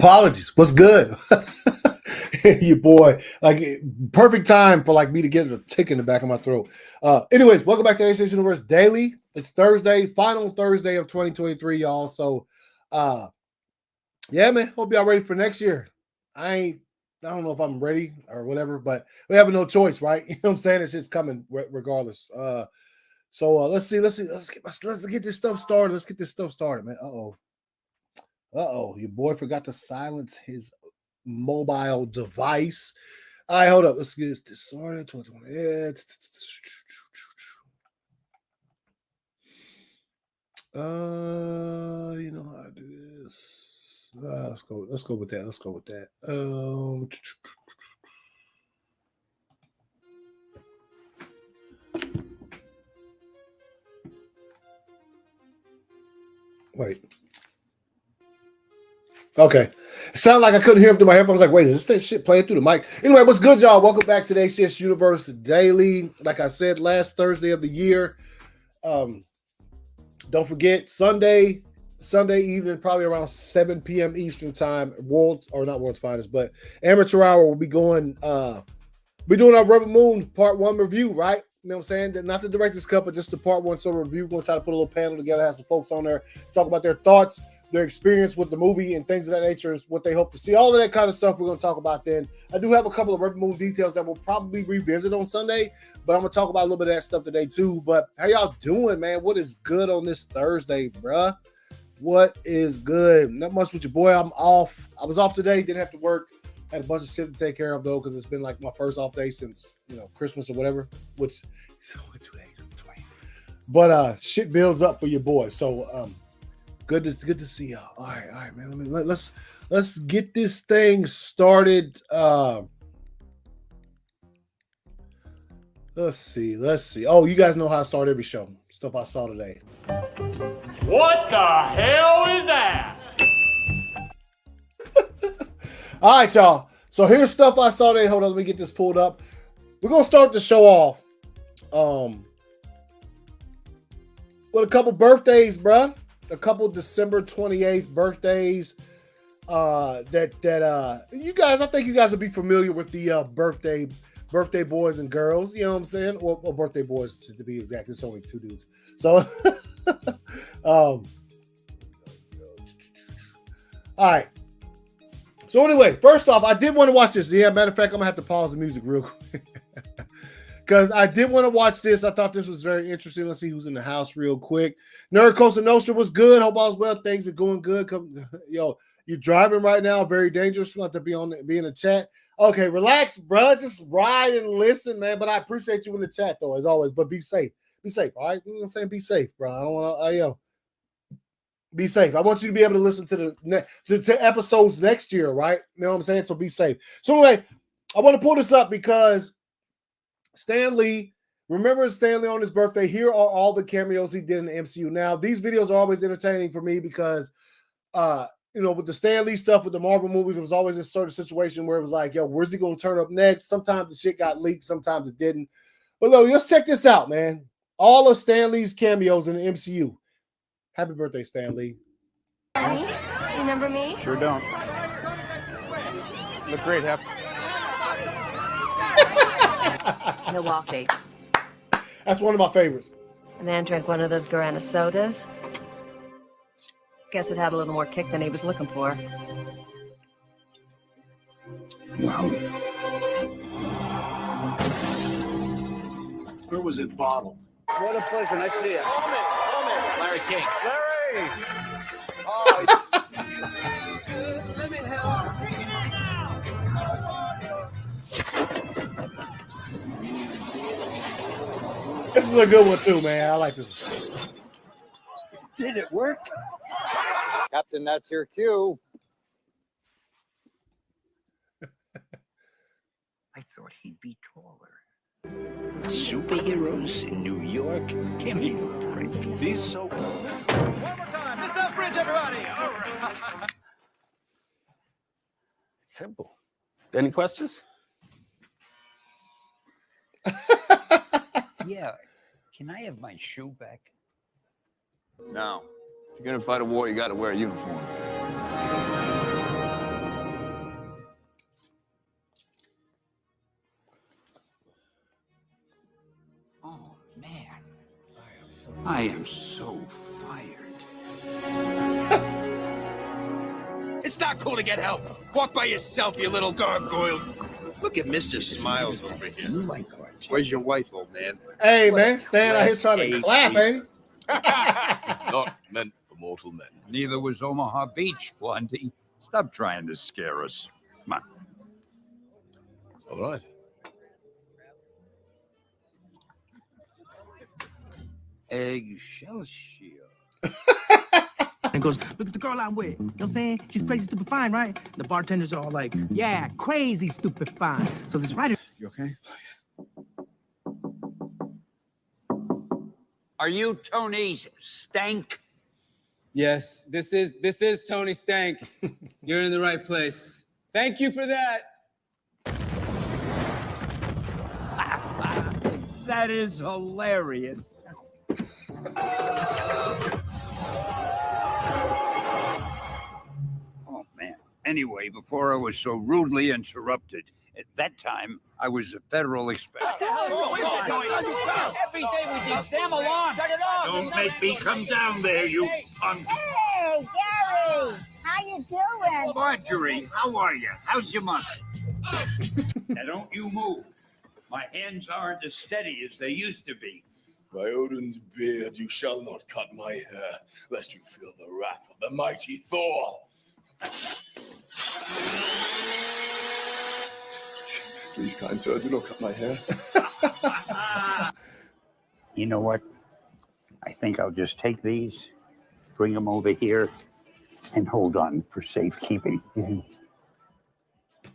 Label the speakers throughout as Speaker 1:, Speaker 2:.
Speaker 1: Apologies. What's good? Your boy. Like, perfect time for like me to get a tick in the back of my throat. Anyways, welcome back to ACS Universe Daily. It's Thursday, final Thursday of 2023, y'all. So yeah, man. Hope y'all ready for next year. I don't know if I'm ready or whatever, but we have no choice, right? You know what I'm saying? It's just coming regardless. So let's see. Let's get this stuff started. Let's get this stuff started, man. Uh-oh, your boy forgot to silence his mobile device. All right, hold up. Let's get this started. You know how to do this. Let's go with that. Wait. Okay. It sounded like I couldn't hear him through my headphones. I was like, wait, is this shit playing through the mic? Anyway, what's good, y'all? Welcome back to the ACS Universe Daily. Like I said, last Thursday of the year. Don't forget, Sunday evening, probably around 7 p.m. Eastern time, World's Finest, but Amateur Hour will be going, we're doing our Rebel Moon Part 1 review, right? You know what I'm saying? Not the Director's Cut, but just the Part 1 sort of review. We're going to try to put a little panel together, have some folks on there, talk about their thoughts, their experience with the movie and things of that nature, is what they hope to see. All of that kind of stuff we're going to talk about then. I do have a couple of Rebel Moon details that we'll probably revisit on Sunday, but I'm going to talk about a little bit of that stuff today too. But how y'all doing, man? What is good on this Thursday, bruh? What is good? Not much with your boy. I'm off. I was off today. Didn't have to work. Had a bunch of shit to take care of, though, because it's been like my first off day since, Christmas or whatever, which it's only 2 days in between. But shit builds up for your boy. So, good to see y'all. All right, man. Let's get this thing started. Let's see. Oh, you guys know how I start every show. Stuff I saw today.
Speaker 2: What the hell is that?
Speaker 1: All right, y'all. So here's stuff I saw today. Hold on, let me get this pulled up. We're gonna start the show off with a couple birthdays, bruh. A couple December 28th birthdays. That you guys, I think you guys will be familiar with the birthday boys and girls. You know what I'm saying? Or birthday boys to be exact. It's only two dudes. So, all right. So anyway, first off, I did want to watch this. Yeah, matter of fact, I'm gonna have to pause the music real quick because I did want to watch this. I thought this was very interesting. Let's see who's in the house real quick. Nerd Costa Nostra was good. Hope all's well. Things are going good. Yo, you're driving right now. Very dangerous. Not to be in the chat. Okay, relax, bro. Just ride and listen, man. But I appreciate you in the chat though, as always. But be safe. Be safe. All right. You know what I'm saying? Be safe, bro. I don't want to. Be safe. I want you to be able to listen to the episodes next year, right? You know what I'm saying? So be safe. So anyway, I want to pull this up because Stan Lee, remember Stan Lee on his birthday, here are all the cameos he did in the MCU. Now, these videos are always entertaining for me because, with the Stan Lee stuff with the Marvel movies, it was always this sort of situation where it was like, yo, where's he going to turn up next? Sometimes the shit got leaked, sometimes it didn't. But look, let's check this out, man. All of Stan Lee's cameos in the MCU. Happy birthday, Stan Lee.
Speaker 3: Me? Remember me?
Speaker 4: Sure don't. Look great, Hef.
Speaker 3: Milwaukee.
Speaker 1: That's one of my favorites.
Speaker 3: A man drank one of those Guarana sodas. Guess it had a little more kick than he was looking for.
Speaker 5: Wow. Where was it bottled?
Speaker 6: What a pleasure. Nice to see you.
Speaker 2: Larry King.
Speaker 6: Larry! Oh,
Speaker 1: This is a good one too, man. I like this one.
Speaker 6: did it work?
Speaker 4: Captain, that's your cue.
Speaker 6: I thought he'd be taller. Superheroes in New York? Give me a break. These so...
Speaker 2: One more time. Lift that bridge, everybody. All right.
Speaker 4: Simple. Any questions?
Speaker 6: Yeah. Can I have my shoe back?
Speaker 7: No. If you're gonna fight a war, you gotta wear a uniform.
Speaker 6: I am so fired.
Speaker 7: It's not cool to get help. Walk by yourself, you little gargoyle. Look at Mr. Smiles over here. Where's your wife, old man?
Speaker 1: Hey,
Speaker 7: What
Speaker 1: man,
Speaker 7: a
Speaker 1: stand out here
Speaker 7: Class
Speaker 1: trying to
Speaker 7: A
Speaker 1: clap,
Speaker 7: creep.
Speaker 1: ain't he?
Speaker 8: It's not meant for mortal men.
Speaker 6: Neither was Omaha Beach, Blondie. Stop trying to scare us. Come on.
Speaker 8: All right.
Speaker 6: Eggshell shield.
Speaker 9: And goes, look at the girl I'm with. You know what I'm saying? She's crazy, stupid, fine, right? The bartenders are all like, yeah, crazy, stupid, fine. So this writer.
Speaker 5: You okay?
Speaker 6: Are you Tony Stank?
Speaker 10: Yes, this is Tony Stank. You're in the right place. Thank you for that.
Speaker 6: That is hilarious. Oh, man. Anyway, before I was so rudely interrupted, at that time, I was a federal inspector.
Speaker 2: Every day we do. Damn alarm. Shut it off.
Speaker 6: Don't make me come down there, you punk.
Speaker 11: Hey, Gary, how you doing?
Speaker 6: Marjorie, how are you? How's your mother? Now, don't you move. My hands aren't as steady as they used to be.
Speaker 5: By Odin's beard, you shall not cut my hair, lest you feel the wrath of the mighty Thor. Please, kind sir, do not cut my hair.
Speaker 6: You know what? I think I'll just take these, bring them over here, and hold on for safekeeping. What's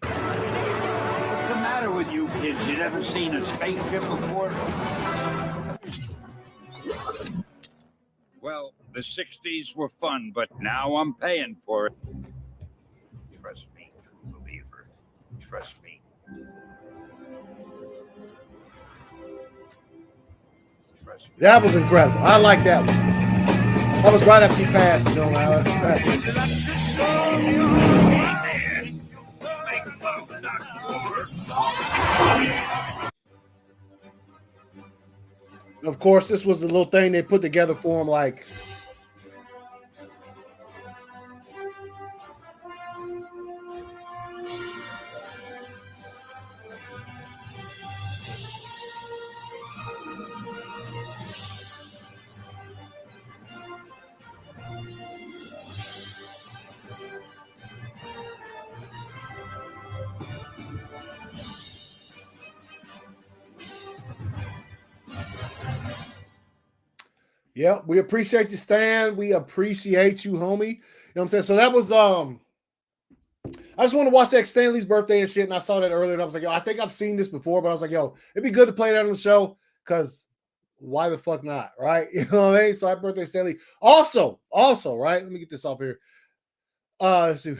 Speaker 6: the matter with you kids? You never seen a spaceship before? Well, the 60s were fun, but now I'm paying for it. Trust me, believer. Trust me. Trust me.
Speaker 1: That was incredible. I like that one. That was right after he passed. You know, of course, this was the little thing they put together for him, like. Yeah, we appreciate you, Stan. We appreciate you, homie. You know what I'm saying? So that was I just want to watch that Stanley's birthday and shit, and I saw that earlier, and I was like, yo, I think I've seen this before, but I was like, yo, it'd be good to play that on the show, because why the fuck not, right? You know what I mean? So happy birthday, Stanley. Also, right? Let me get this off here. Let's see.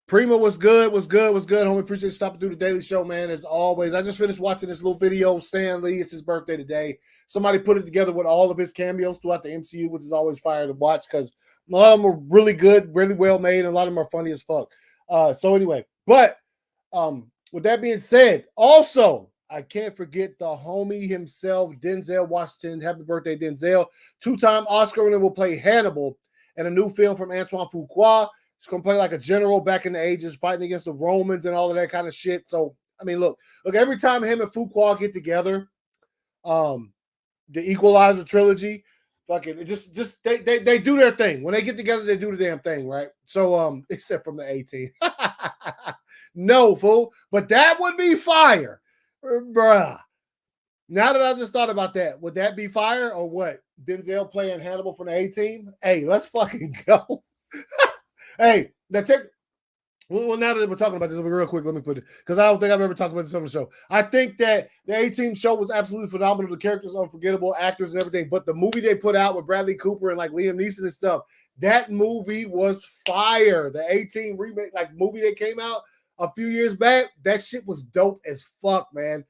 Speaker 1: Prima was good, homie. Appreciate you stopping through the Daily Show, man, as always. I just finished watching this little video, Stan Lee. It's his birthday today. Somebody put it together with all of his cameos throughout the MCU, which is always fire to watch, because a lot of them are really good, really well made, and a lot of them are funny as fuck. So anyway, but with that being said, also, I can't forget the homie himself, Denzel Washington. Happy birthday, Denzel. Two-time Oscar winner will play Hannibal in a new film from Antoine Fuqua. He's going to play like a general back in the ages, fighting against the Romans and all of that kind of shit. So, I mean, look, every time him and Fuqua get together, the Equalizer trilogy, fucking, they do their thing. When they get together, they do the damn thing, right? So, except from the 18. No, fool. But that would be fire, bruh. Now that I just thought about that, would that be fire or what? Denzel playing Hannibal from the 18? Hey, let's fucking go. Hey, that's it. Well, now that we're talking about this, real quick, let me put it, because I don't think I've ever talked about this on the show. I think that the A-Team show was absolutely phenomenal. The characters are unforgettable, actors and everything. But the movie they put out with Bradley Cooper and like Liam Neeson and stuff, that movie was fire. The A-Team remake, like movie that came out a few years back, that shit was dope as fuck, man.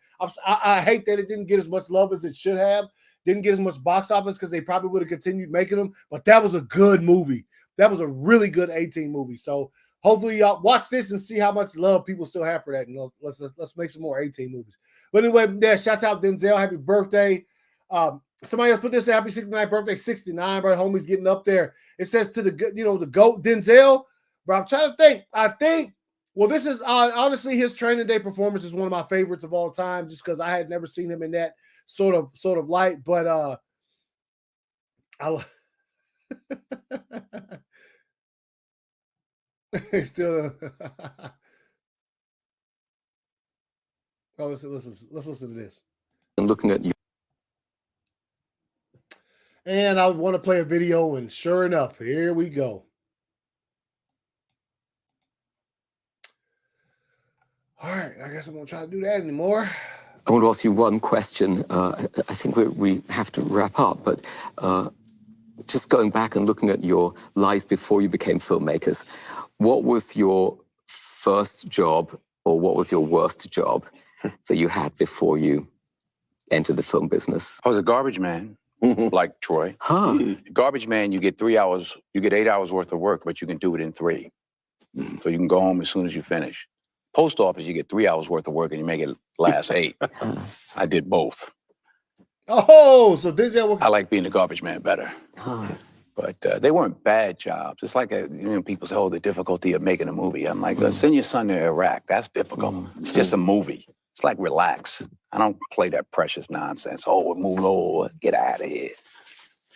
Speaker 1: I hate that it didn't get as much love as it should have. Didn't get as much box office because they probably would have continued making them. But that was a good movie. That was a really good A-Team movie. So hopefully y'all watch this and see how much love people still have for that. And let's make some more A-Team movies. But anyway, yeah, shout out Denzel. Happy birthday. Somebody else put this happy 69th birthday, 69, bro. Homie's getting up there. It says to the GOAT Denzel, bro. I'm trying to think. I think, well, this is honestly his Training Day performance is one of my favorites of all time, just because I had never seen him in that sort of light. But I still. Oh, let's listen to this.
Speaker 12: And looking at you.
Speaker 1: And I want to play a video, and sure enough, here we go. All right, I guess I'm going to try to do that anymore.
Speaker 12: I want to ask you one question. I think we have to wrap up, but just going back and looking at your lives before you became filmmakers, what was your first job or what was your worst job that you had before you entered the film business?
Speaker 6: I was a garbage man. Like Troy. Garbage man, you get 3 hours, you get 8 hours worth of work, but you can do it in 3. So you can go home as soon as you finish. Post office, you get 3 hours worth of work and you make it last 8. I did both.
Speaker 1: Oh, so
Speaker 6: I like being a garbage man better. But they weren't bad jobs. It's like people say, oh, the difficulty of making a movie. I'm like, send your son to Iraq. That's difficult. It's just a movie. It's like, relax. I don't play that precious nonsense. Oh, we're moving over. Get out of here.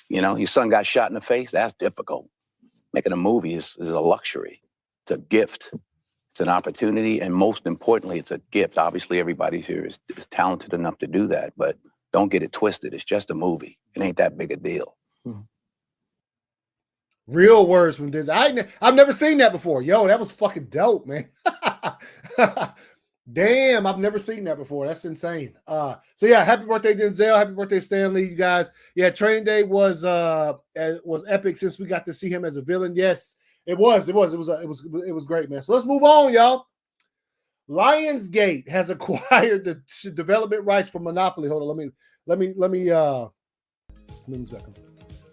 Speaker 6: Your son got shot in the face. That's difficult. Making a movie is a luxury. It's a gift. It's an opportunity. And most importantly, it's a gift. Obviously, everybody here is talented enough to do that. But don't get it twisted. It's just a movie. It ain't that big a deal.
Speaker 1: Real words from this. I've never seen that before. Yo, that was fucking dope, man. Damn, I've never seen that before. That's insane. So yeah, happy birthday, Denzel. Happy birthday, Stanley. You guys. Yeah, Training Day was epic since we got to see him as a villain. Yes, it was great, man. So let's move on, y'all. Lionsgate has acquired the development rights for Monopoly. Hold on, let me second.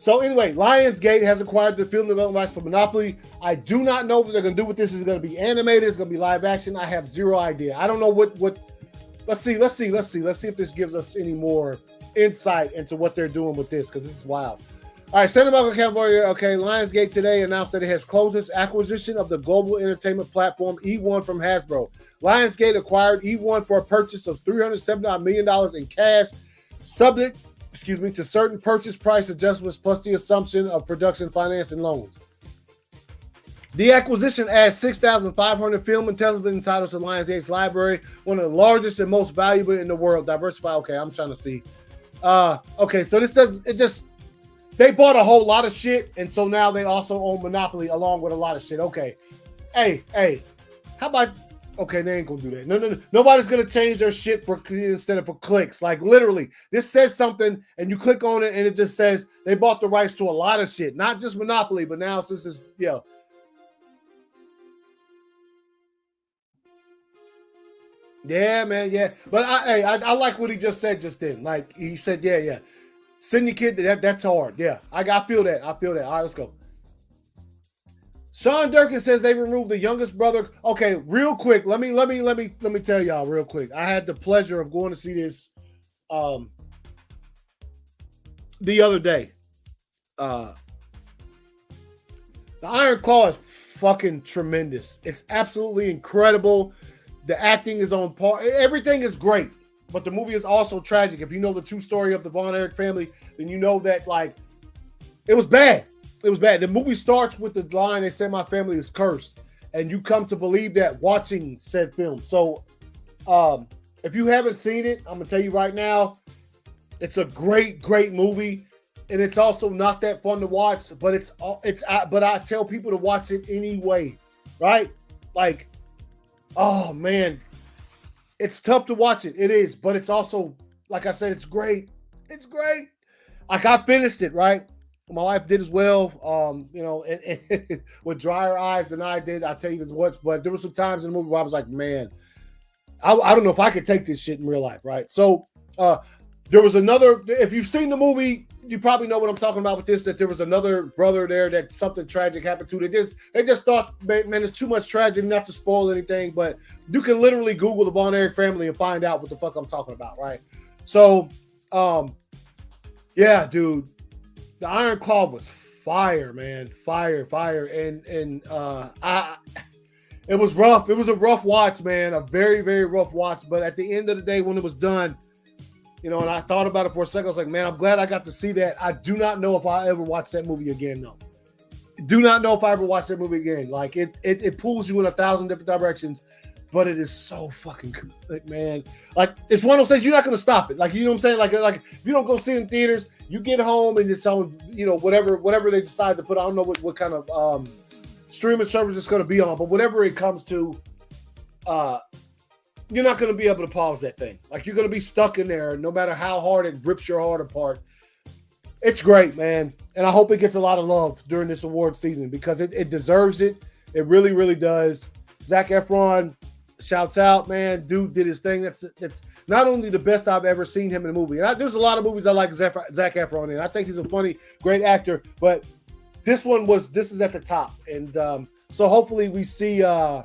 Speaker 1: So anyway, Lionsgate has acquired the film development rights for Monopoly. I do not know what they're going to do with this. Is it going to be animated? It's going to be live action? I have zero idea. I don't know what. Let's see if this gives us any more insight into what they're doing with this, because this is wild. All right, Santa Monica, California. Okay, Lionsgate today announced that it has closed its acquisition of the global entertainment platform E1 from Hasbro. Lionsgate acquired E1 for a purchase of $379 million in cash, subject to certain purchase price adjustments plus the assumption of production finance and loans. The acquisition adds 6,500 film and television titles to Lionsgate's library, one of the largest and most valuable in the world. Diversify. Okay, I'm trying to see. Okay, so they bought a whole lot of shit, and so now they also own Monopoly along with a lot of shit. Okay. Hey, how about, okay, they ain't gonna do that. No. Nobody's gonna change their shit instead of for clicks. Like literally, this says something, and you click on it, and it just says they bought the rights to a lot of shit, not just Monopoly, but now since it's yeah, man, yeah. But I like what he just said just then. Like he said, yeah. Send your kid to that. That's hard. Yeah, I feel that. All right, let's go. Sean Durkin says they removed the youngest brother. Okay, real quick. Let me tell y'all real quick. I had the pleasure of going to see this the other day. The Iron Claw is fucking tremendous. It's absolutely incredible. The acting is on par. Everything is great, but the movie is also tragic. If you know the true story of the Von Erich family, then you know that like it was bad. It was bad. The movie starts with the line, they say my family is cursed. And you come to believe that watching said film. So if you haven't seen it, I'm going to tell you right now, it's a great, great movie. And it's also not that fun to watch, but but I tell people to watch it anyway, right? Like, oh man, it's tough to watch it. It is, but it's also, like I said, it's great. It's great. Like I finished it, right? My wife did as well, and with drier eyes than I did. I tell you this much, but there were some times in the movie where I was like, man, I don't know if I could take this shit in real life, right? So there was another, if you've seen the movie, you probably know what I'm talking about with this, that there was another brother there that something tragic happened to. They just thought, man, there's too much tragedy, not to spoil anything, but you can literally Google the Von Erich family and find out what the fuck I'm talking about, right? So Yeah, dude. The Iron Claw was fire, man. Fire. And it was rough. It was a rough watch, man. A very, very rough watch. But at the end of the day, when it was done, and I thought about it for a second, I was like, man, I'm glad I got to see that. I do not know if I ever watch that movie again, though. Do not know if I ever watch that movie again. Like, it pulls you in 1,000 different directions, but it is so fucking good, man. Like, it's one of those things, you're not going to stop it. Like, you know what I'm saying? Like if you don't go see it in theaters, you get home and it's on, whatever they decide to put. I don't know what kind of streaming service it's going to be on, but whatever it comes to, you're not going to be able to pause that thing. Like, you're going to be stuck in there no matter how hard it rips your heart apart. It's great, man. And I hope it gets a lot of love during this award season because it deserves it. It really, really does. Zac Efron, shouts out, man. Dude did his thing. That's not only the best I've ever seen him in a movie. And there's a lot of movies I like Zac Efron in. I think he's a funny, great actor. But this is at the top. And so hopefully we see some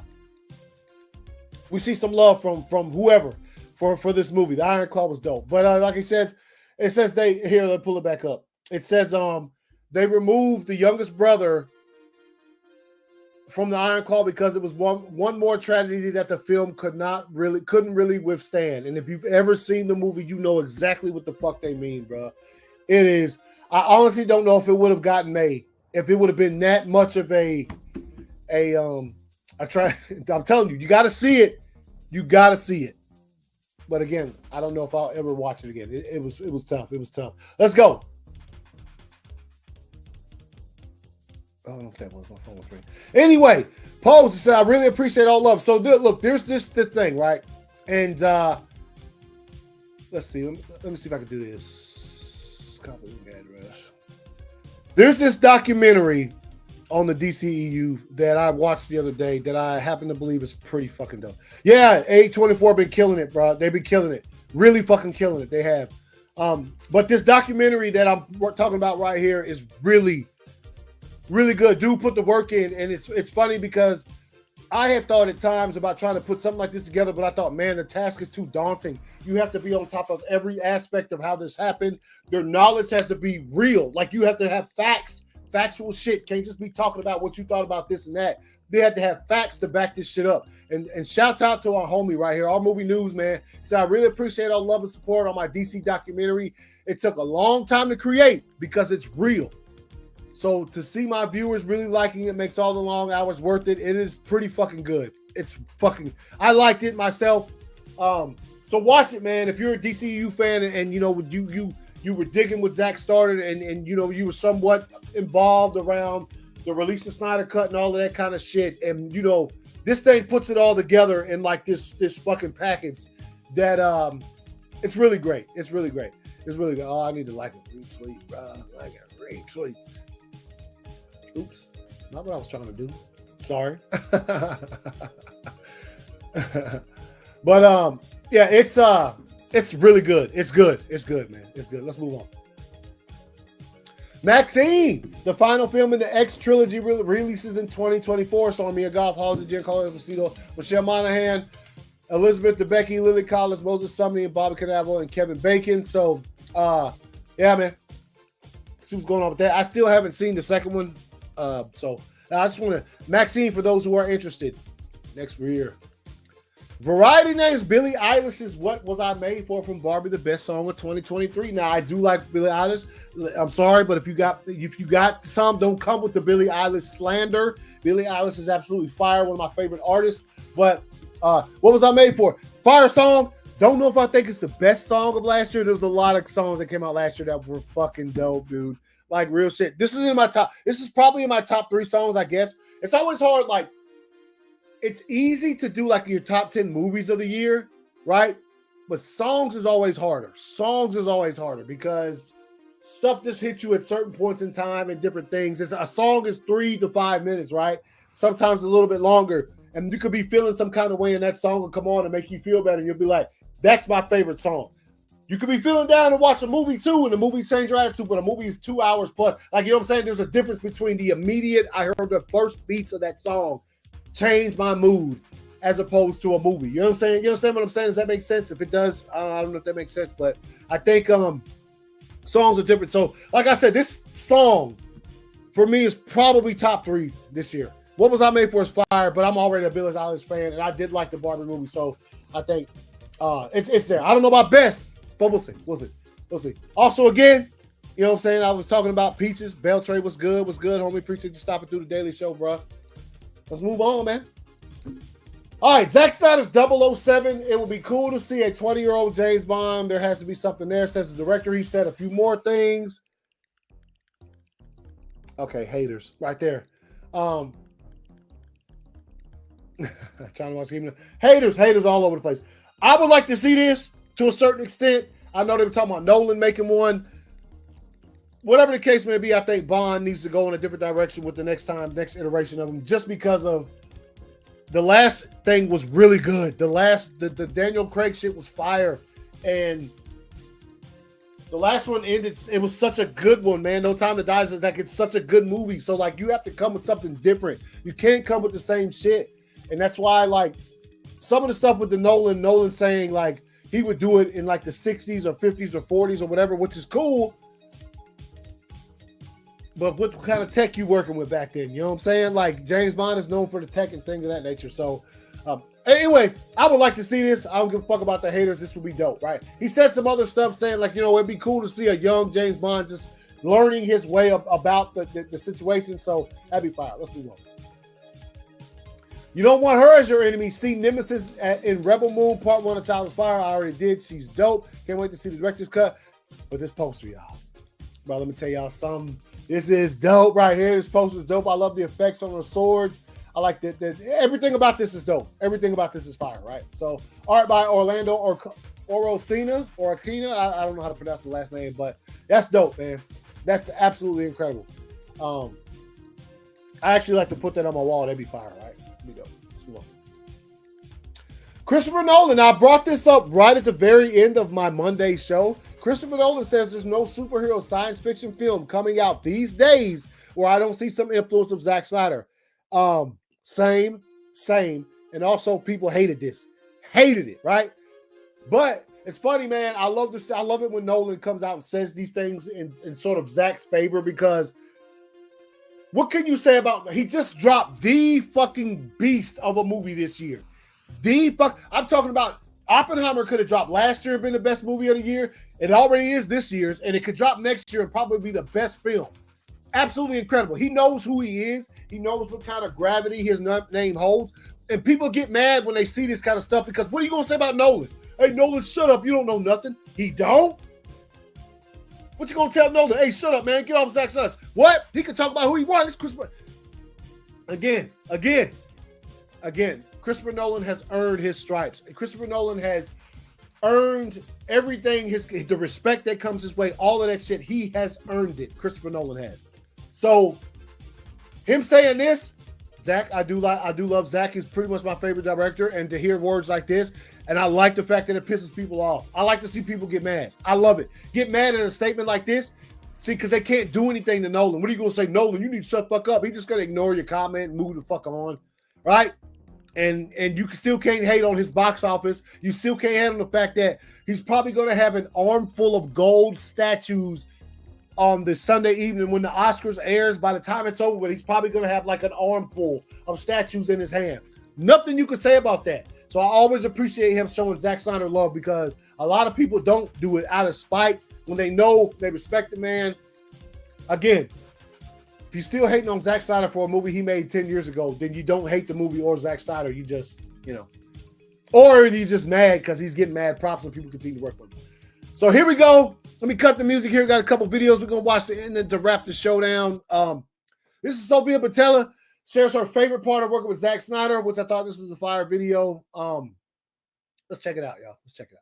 Speaker 1: love from whoever for this movie. The Iron Claw was dope. But like he says, it says let's pull it back up. It says they removed the youngest brother from the Iron Claw because it was one more tragedy that the film couldn't really withstand. And if you've ever seen the movie, you know exactly what the fuck they mean, bro. It is. I honestly don't know if it would have gotten made if it would have been that much of I'm telling you, you got to see it. You got to see it. But again, I don't know if I'll ever watch it again. It was tough. It was tough. Let's go. I don't know if that was my phone was ringing. Anyway, Pose said, I really appreciate all love. So look, there's this thing, right? And let's see. Let me see if I can do this. Copy address. There's this documentary on the DCEU that I watched the other day that I happen to believe is pretty fucking dope. Yeah, A24 been killing it, bro. They've been killing it. Really fucking killing it. They have. But this documentary that I'm talking about right here is really, really good. Dude put the work in, and it's funny because I had thought at times about trying to put something like this together, but I thought, man, the task is too daunting. You have to be on top of every aspect of how this happened. Your knowledge has to be real. Like, you have to have facts. Factual shit. Can't just be talking about what you thought about this and that. They had to have facts to back this shit up. And shouts out to our homie right here, Our Movie News, man. So I really appreciate all love and support on my DC documentary. It took a long time to create because it's real. So to see my viewers really liking it makes all the long hours worth it. It is pretty fucking good. I liked it myself. So watch it, man. If you're a DCU fan and you were digging what Zack started and you were somewhat involved around the release of Snyder Cut and all of that kind of shit. And, this thing puts it all together in like this fucking package that it's really great. It's really great. It's really good. Oh, I need to like it. Retweet, bro. I got retweet. Oops. Not what I was trying to do. Sorry. But yeah, it's really good. It's good. It's good, man. It's good. Let's move on. Maxine, the final film in the X trilogy releases in 2024, starring Mia Goth, Halsey, Giancarlo Esposito, Michelle Monaghan, Elizabeth Debicki, Lily Collins, Moses Sumney, and Bobby Cannavale, and Kevin Bacon. So, yeah, man. See what's going on with that. I still haven't seen the second one. So I just want to, Maxine, for those who are interested, next year. Variety names Billie Eilish's What Was I Made For from Barbie the best song of 2023. Now, I do like Billie Eilish. I'm sorry, but if you got some, don't come with the Billie Eilish slander. Billie Eilish is absolutely fire, one of my favorite artists. But What Was I Made For? Fire song. Don't know if I think it's the best song of last year. There was a lot of songs that came out last year that were fucking dope, dude. Like, real shit. This is probably in my top 3 songs, I guess. It's always hard, like, it's easy to do like your top 10 movies of the year, right? But songs is always harder. Songs is always harder because stuff just hits you at certain points in time and different things. A song is 3 to 5 minutes, right? Sometimes a little bit longer. And you could be feeling some kind of way and that song will come on and make you feel better. And you'll be like, that's my favorite song. You could be feeling down and watch a movie too, and the movie change your attitude, but a movie is 2 hours plus. Like, you know what I'm saying? There's a difference between the immediate, I heard the first beats of that song change my mood as opposed to a movie. You know what I'm saying? You understand what I'm saying? Does that make sense? If it does, I don't know if that makes sense, but I think Songs are different. So, like I said, this song for me is probably top 3 this year. What Was I Made For is fire, but I'm already a Billie Eilish fan, and I did like the Barbie movie, so I think it's there. I don't know about best, but we'll see. We'll see. Also, again, you know what I'm saying? I was talking about Peaches. Beltray was good, homie. Appreciate you stopping through the Daily Show, bro. Let's move on, man. All right, Zack Snyder's 007. It would be cool to see a 20-year-old James Bond. There has to be something there, says the director. He said a few more things. Okay, haters right there. Trying to watch game. Haters all over the place. I would like to see this to a certain extent. I know they were talking about Nolan making one. Whatever the case may be, I think Bond needs to go in a different direction with the next iteration of him, just because of the last thing was really good. The Daniel Craig shit was fire, and the last one ended. It was such a good one, man. No Time to Die is like, it's such a good movie. So like, you have to come with something different. You can't come with the same shit, and that's why like some of the stuff with the Nolan saying like he would do it in like the 60s or 50s or 40s or whatever, which is cool. But what kind of tech you working with back then? You know what I'm saying? Like James Bond is known for the tech and things of that nature. So anyway, I would like to see this. I don't give a fuck about the haters. This would be dope, right? He said some other stuff saying like, you know, it'd be cool to see a young James Bond just learning his way about the situation. So that'd be fire. Let's move on. You don't want her as your enemy. See Nemesis in Rebel Moon Part 1 of Child of Fire. I already did. She's dope. Can't wait to see the director's cut. But this poster, y'all. Bro, let me tell y'all something. This is dope right here. This poster is dope. I love the effects on the swords. I like that. Everything about this is dope. Everything about this is fire, right? So, art by Orlando Orocina. I don't know how to pronounce the last name, but that's dope, man. That's absolutely incredible. I actually like to put that on my wall. That'd be fire, right? Let me go. Let's move on. Christopher Nolan. I brought this up right at the very end of my Monday show. Christopher Nolan says there's no superhero science fiction film coming out these days where I don't see some influence of Zack Snyder. Same. And also people hated this. Hated it, right? But it's funny, man. I love this. I love it when Nolan comes out and says these things in sort of Zack's favor, because what can you say about, he just dropped the fucking beast of a movie this year. I'm talking about Oppenheimer could have dropped last year and been the best movie of the year. It already is this year's, and it could drop next year and probably be the best film. Absolutely incredible. He knows who he is. He knows what kind of gravity his name holds. And people get mad when they see this kind of stuff because what are you going to say about Nolan? Hey, Nolan, shut up. You don't know nothing. He don't? What you going to tell Nolan? Hey, shut up, man. Get off Zack Snyder. What? He can talk about who he wants. Again. Christopher Nolan has earned his stripes. And Christopher Nolan has earned everything, the respect that comes his way, all of that shit. He has earned it. Christopher Nolan has. So him saying this, Zack, I do love Zack. He's pretty much my favorite director. And to hear words like this, and I like the fact that it pisses people off. I like to see people get mad. I love it. Get mad at a statement like this. See, because they can't do anything to Nolan. What are you going to say? Nolan, you need to shut the fuck up. He's just going to ignore your comment and move the fuck on. Right? And you still can't hate on his box office. You still can't hate on the fact that he's probably going to have an armful of gold statues on the Sunday evening when the Oscars airs. By the time it's over, he's probably going to have like an armful of statues in his hand. Nothing you can say about that. So I always appreciate him showing Zack Snyder love, because a lot of people don't do it out of spite when they know they respect the man. Again, if you're still hating on Zack Snyder for a movie he made 10 years ago, then you don't hate the movie or Zack Snyder. You just, or you're just mad because he's getting mad props and people continue to work with him. So here we go. Let me cut the music here. We got a couple videos we're going to watch to wrap the show down. This is Sophia Patella. Shares her favorite part of working with Zack Snyder, which I thought this was a fire video. Let's check it out, y'all. Let's check it out.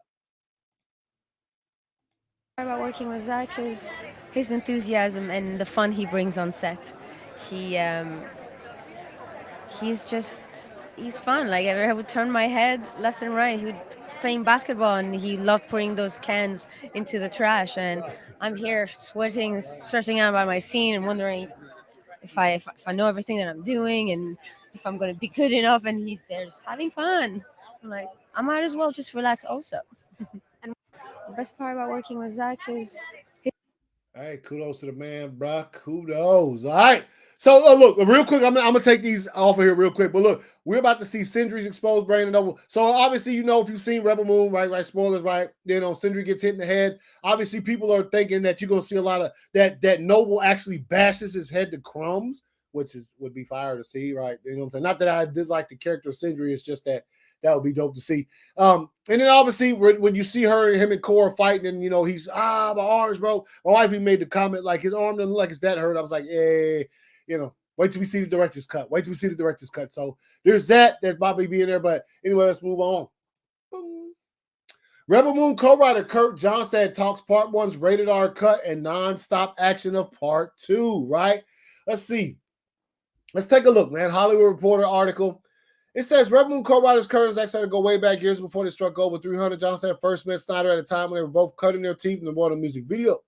Speaker 13: About working with Zack is his enthusiasm and the fun he brings on set. He's fun. Like I would turn my head left and right. He would playing basketball and he loved putting those cans into the trash. And I'm here sweating, stressing out about my scene and wondering if I know everything that I'm doing and if I'm going to be good enough. And he's there just having fun. I'm like, I might as well just relax also. And the best part about working with Zack is
Speaker 1: Hey, kudos to the man, bruh. Kudos. All right. So look, real quick, I'm gonna take these off of here real quick. But look, we're about to see Sindri's exposed brain and double. So obviously, you know, if you've seen Rebel Moon, right? Spoilers, right? You know, Sindri gets hit in the head. Obviously, people are thinking that you're gonna see a lot of that Noble actually bashes his head to crumbs, which would be fire to see, right? You know what I'm saying? Not that I did like the character of Sindri, it's just that would be dope to see. And then obviously when you see him and Cora fighting, and you know he's my arms, bro. My wife even made the comment like his arm doesn't look like it's that hurt. I was like, you know, wait till we see the director's cut. Wait till we see the director's cut. So there's that probably being there. But anyway, let's move on. Boom. Rebel Moon co-writer Kurt Johnson talks Part 1's rated R cut and non-stop action of Part 2. Right? Let's see. Let's take a look, man. Hollywood Reporter article. It says Rebel Moon co-writers Kurt and Zack Snyder go way back years before they struck gold with 300. Johnson first met Snyder at a time when they were both cutting their teeth in the world of music video.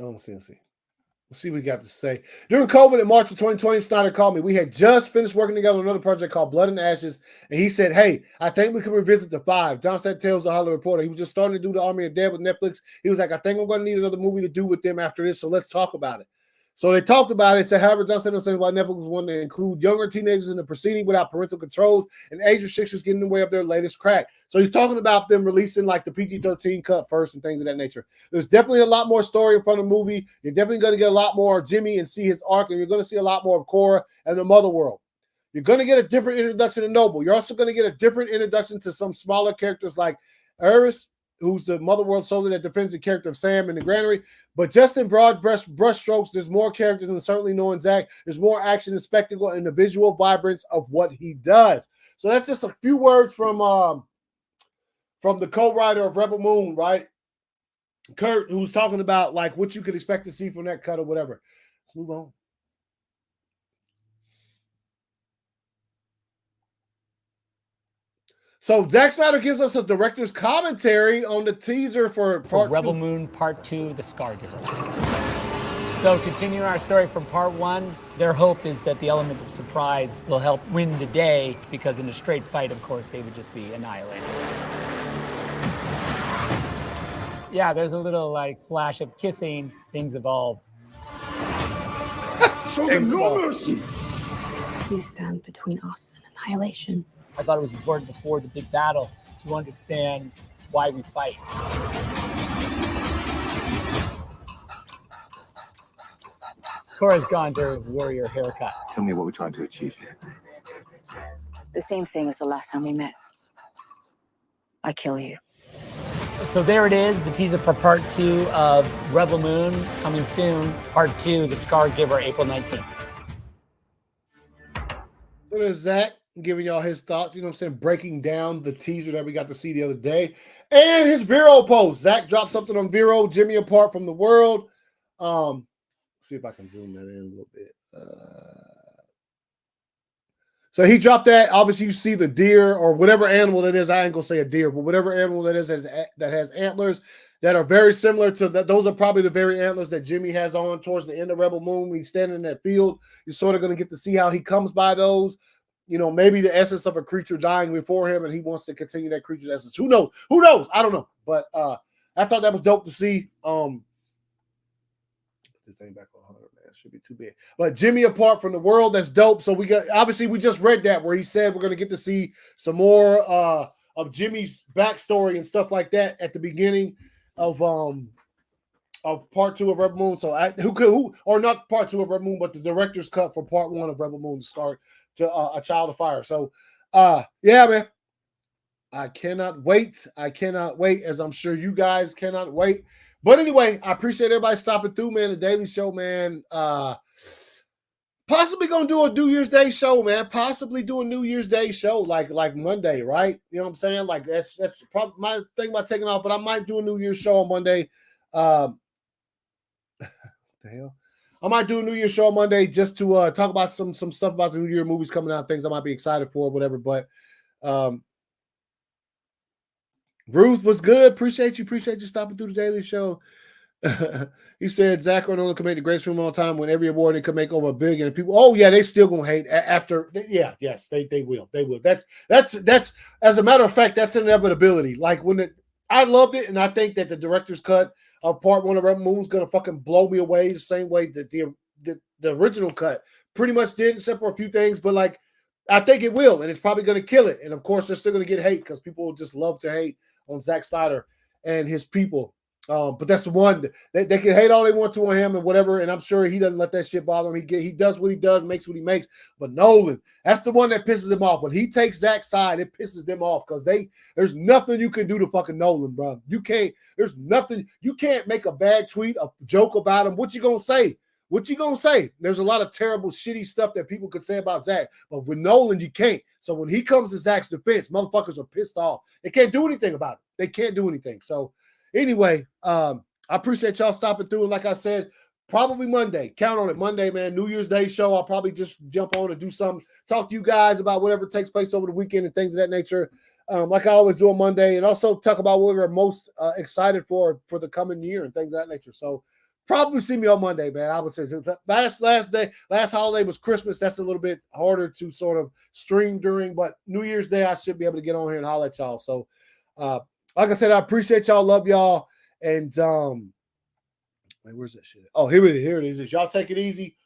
Speaker 1: Let's see. Let's see what we got to say. During COVID in March of 2020, Snyder called me. We had just finished working together on another project called Blood and Ashes, and he said, hey, I think we can revisit the 5. Johnson tells the Hollywood Reporter. He was just starting to do the Army of Dead with Netflix. He was like, I think I'm going to need another movie to do with them after this, so let's talk about it. So they talked about it. Said, however, Johnson understands why Netflix wanted to include younger teenagers in the proceeding without parental controls and age restrictions getting in the way of their latest crack. So he's talking about them releasing like the PG-13 cut first and things of that nature. There's definitely a lot more story in front of the movie. You're definitely going to get a lot more of Jimmy and see his arc, and you're going to see a lot more of Cora and the Mother World. You're going to get a different introduction to Noble. You're also going to get a different introduction to some smaller characters like Eris, who's the Mother World soldier that defends the character of Sam in the Granary. But just in broad brush strokes, there's more characters than certainly knowing Zach. There's more action and spectacle and the visual vibrance of what he does. So that's just a few words from the co-writer of Rebel Moon, right? Kurt, who's talking about like what you could expect to see from that cut or whatever. Let's move on. So Zack Snyder gives us a director's commentary on the teaser for Part
Speaker 14: Rebel
Speaker 1: 2.
Speaker 14: Moon Part 2, The Scargiver. So continuing our story from Part 1, their hope is that the element of surprise will help win the day, because in a straight fight, of course, they would just be annihilated. Yeah, there's a little like flash of kissing, things evolve.
Speaker 11: Show them no mercy. You stand between us and annihilation.
Speaker 14: I thought it was important before the big battle to understand why we fight. Cora's gone to her warrior haircut.
Speaker 15: Tell me what we're trying to achieve here.
Speaker 11: The same thing as the last time we met. I kill you.
Speaker 14: So there it is, the teaser for Part 2 of Rebel Moon, coming soon. Part 2, The Scargiver, April 19th.
Speaker 1: So there's Zach giving y'all his thoughts, you know what I'm saying, breaking down the teaser that we got to see the other day. And his Vero post. Zach dropped something on Vero, Jimmy Apart from the World. See if I can zoom that in a little bit. So he dropped that. Obviously, you see the deer or whatever animal that is. I ain't going to say a deer, but whatever animal that is that has antlers that are very similar to that. Those are probably the very antlers that Jimmy has on towards the end of Rebel Moon. When he's standing in that field, you're sort of going to get to see how he comes by those. You know, maybe the essence of a creature dying before him, and he wants to continue that creature's essence. Who knows? Who knows? I don't know. But I thought that was dope to see. Put this thing back on 100, man. It should be too big. But Jimmy Apart from the World, that's dope. So we just read that where he said we're going to get to see some more of Jimmy's backstory and stuff like that at the beginning of Part 2 of Rebel Moon. So or not Part 2 of Rebel Moon, but the director's cut for Part 1 of Rebel Moon to start to A Child of Fire. So yeah, man. I cannot wait. As I'm sure you guys cannot wait. But anyway, I appreciate everybody stopping through, man. The Daily Show, man. Possibly gonna do a New Year's Day show, man. Possibly do a New Year's Day show like Monday, right? You know what I'm saying? Like that's probably my thing about taking off, but I might do a New Year's show on Monday. What the hell? I might do a New Year's show on Monday just to talk about some stuff about the New Year movies coming out, things I might be excited for, whatever. But Ruth was good. Appreciate you stopping through the Daily Show. He said Zach Arnold could make the greatest film of all time, win every award, and could make over $1 billion. People, oh yeah, they still gonna hate after. Yeah, yes, they will. They will. That's as a matter of fact, that's an inevitability. Like when I loved it, and I think that the director's cut of part 1 of Rebel Moon is going to fucking blow me away the same way that the original cut pretty much did, except for a few things. But like, I think it will, and it's probably going to kill it. And of course, they're still going to get hate because people just love to hate on Zack Snyder and his people. But that's the one they can hate all they want to on him and whatever. And I'm sure he doesn't let that shit bother him. He does what he does, makes what he makes. But Nolan, that's the one that pisses him off. When he takes Zack's side, it pisses them off because there's nothing you can do to fucking Nolan, bro. You can't. There's nothing. You can't make a bad tweet, a joke about him. What you gonna say? What you gonna say? There's a lot of terrible, shitty stuff that people could say about Zack, but with Nolan, you can't. So when he comes to Zack's defense, motherfuckers are pissed off. They can't do anything about it. They can't do anything. So anyway, I appreciate y'all stopping through. And like I said, probably Monday. Count on it. Monday, man. New Year's Day show. I'll probably just jump on and do something. Talk to you guys about whatever takes place over the weekend and things of that nature. Like I always do on Monday. And also talk about what we're most excited for the coming year and things of that nature. So probably see me on Monday, man. I would say last holiday was Christmas. That's a little bit harder to sort of stream during, but New Year's Day, I should be able to get on here and holler at y'all. So, like I said, I appreciate y'all, love y'all, and wait, where's that shit? Oh, here it is. Y'all take it easy.